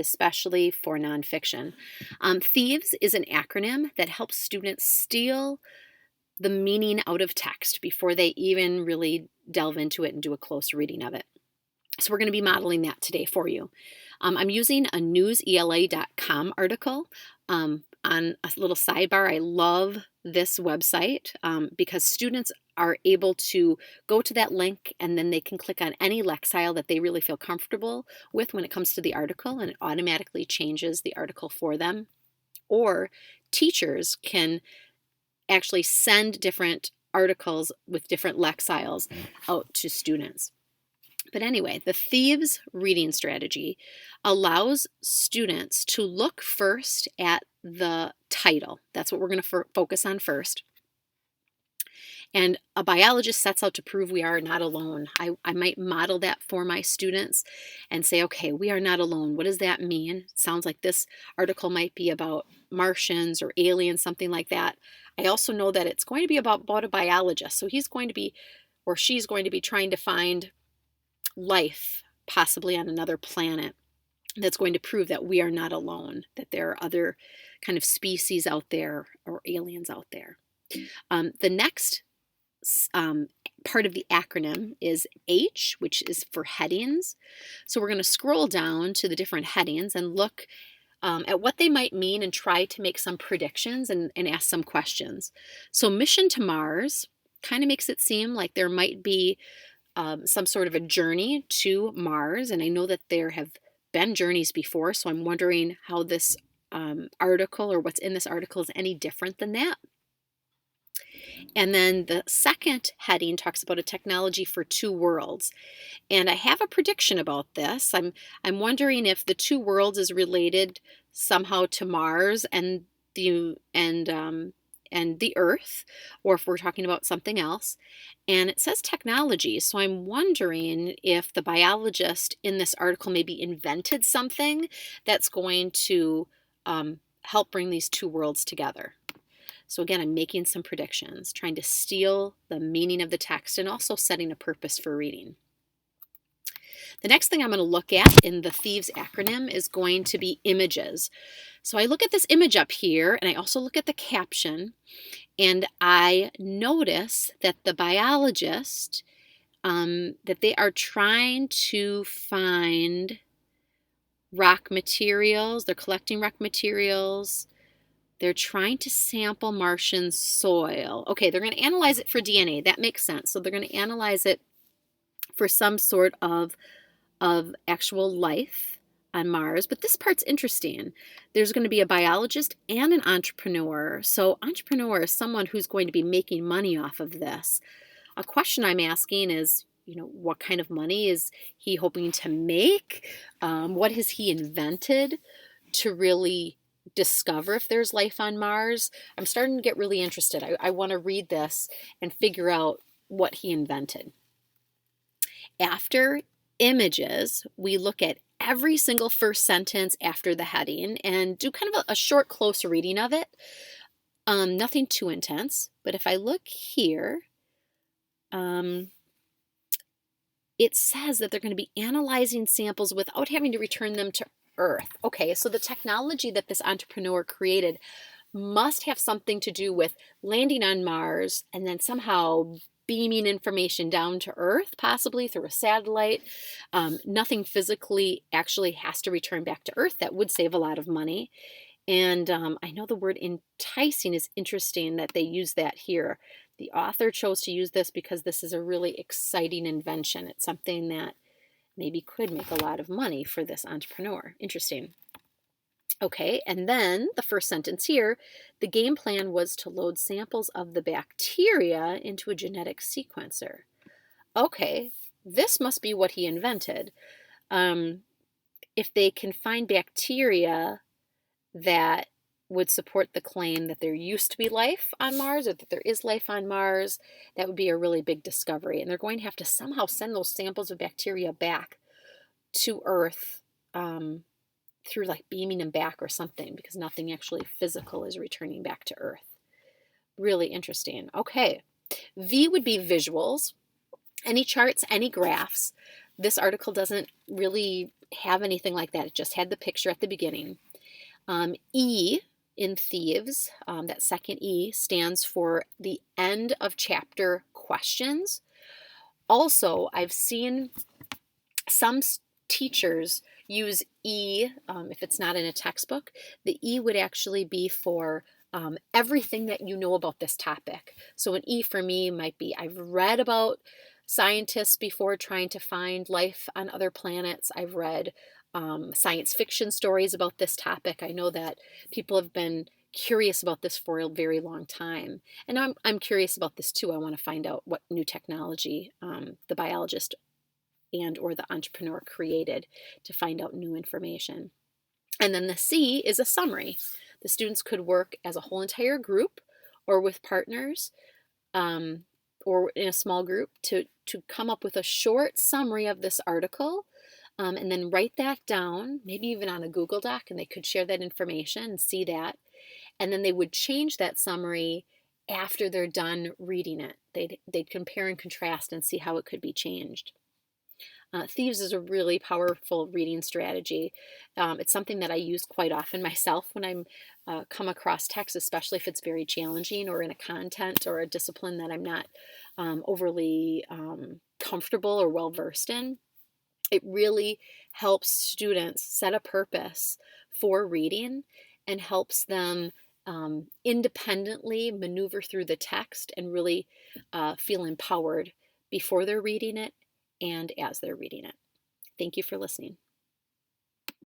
especially for nonfiction. THIEVES is an acronym that helps students steal the meaning out of text before they even really delve into it and do a close reading of it. So we're going to be modeling that today for you. I'm using a newsela.com article. On a little sidebar, I love this website because students are able to go to that link and then they can click on any lexile that they really feel comfortable with when it comes to the article, and it automatically changes the article for them. Or teachers can actually send different articles with different lexiles out to students. But anyway, the THIEVES reading strategy allows students to look first at the title. That's what we're going to focus on first. And a biologist sets out to prove we are not alone. I might model that for my students and say, okay, we are not alone. What does that mean? It sounds like this article might be about Martians or aliens, something like that. I also know that it's going to be about a biologist. So he's going to be, or she's going to be trying to find life, possibly on another planet, that's going to prove that we are not alone, that there are other kind of species out there or aliens out there. The next part of the acronym is H, which is for headings. So we're going to scroll down to the different headings and look at what they might mean and try to make some predictions and ask some questions. So mission to Mars kind of makes it seem like there might be some sort of a journey to Mars, and I know that there have been journeys before, so I'm wondering how this article or what's in this article is any different than that. And then the second heading talks about a technology for two worlds, and I have a prediction about this. I'm wondering if the two worlds is related somehow to Mars and the Earth, or if we're talking about something else. And it says technology, so I'm wondering if the biologist in this article maybe invented something that's going to help bring these two worlds together. So again, I'm making some predictions, trying to steal the meaning of the text and also setting a purpose for reading. The next thing I'm going to look at in the THIEVES acronym is going to be images. So I look at this image up here, and I also look at the caption, and I notice that the biologist, that they are trying to find rock materials. They're collecting rock materials. They're trying to sample Martian soil. Okay, they're going to analyze it for DNA. That makes sense. So they're going to analyze it for some sort of actual life on Mars. But this part's interesting. There's going to be a biologist and an entrepreneur. So entrepreneur is someone who's going to be making money off of this. A question I'm asking is, what kind of money is he hoping to make? What has he invented to really discover if there's life on Mars? I'm starting to get really interested. I want to read this and figure out what he invented. After images, we look at every single first sentence after the heading and do kind of a short, close reading of it. Nothing too intense, but if I look here, it says that they're going to be analyzing samples without having to return them to Earth. Okay, so the technology that this entrepreneur created must have something to do with landing on Mars and then somehow beaming information down to Earth, possibly through a satellite. Nothing physically actually has to return back to Earth. That would save a lot of money. And I know the word enticing is interesting that they use that here. The author chose to use this because this is a really exciting invention. It's something that maybe could make a lot of money for this entrepreneur. Interesting. Okay, and then the first sentence here, the game plan was to load samples of the bacteria into a genetic sequencer. Okay, this must be what he invented. If they can find bacteria that would support the claim that there used to be life on Mars or that there is life on Mars, that would be a really big discovery. And they're going to have to somehow send those samples of bacteria back to Earth through like beaming them back or something, because nothing actually physical is returning back to Earth. Really interesting. Okay. V would be visuals. Any charts, any graphs This article doesn't really have anything like that. It just had the picture at the beginning. E in Thieves, that second E, stands for the end of chapter questions. Also, I've seen some teachers use E, if it's not in a textbook. The E would actually be for everything that you know about this topic. So an E for me might be, I've read about scientists before trying to find life on other planets. I've read science fiction stories about this topic. I know that people have been curious about this for a very long time. And I'm curious about this too. I want to find out what new technology the biologist and or the entrepreneur created to find out new information. And then the C is a summary. The students could work as a whole entire group or with partners or in a small group to come up with a short summary of this article and then write that down, maybe even on a Google Doc, and they could share that information and see that. And then they would change that summary after they're done reading it. They'd compare and contrast and see how it could be changed. Thieves is a really powerful reading strategy. It's something that I use quite often myself when I'm come across text, especially if it's very challenging or in a content or a discipline that I'm not overly comfortable or well versed in. It really helps students set a purpose for reading and helps them independently maneuver through the text and really feel empowered before they're reading it and as they're reading it. Thank you for listening.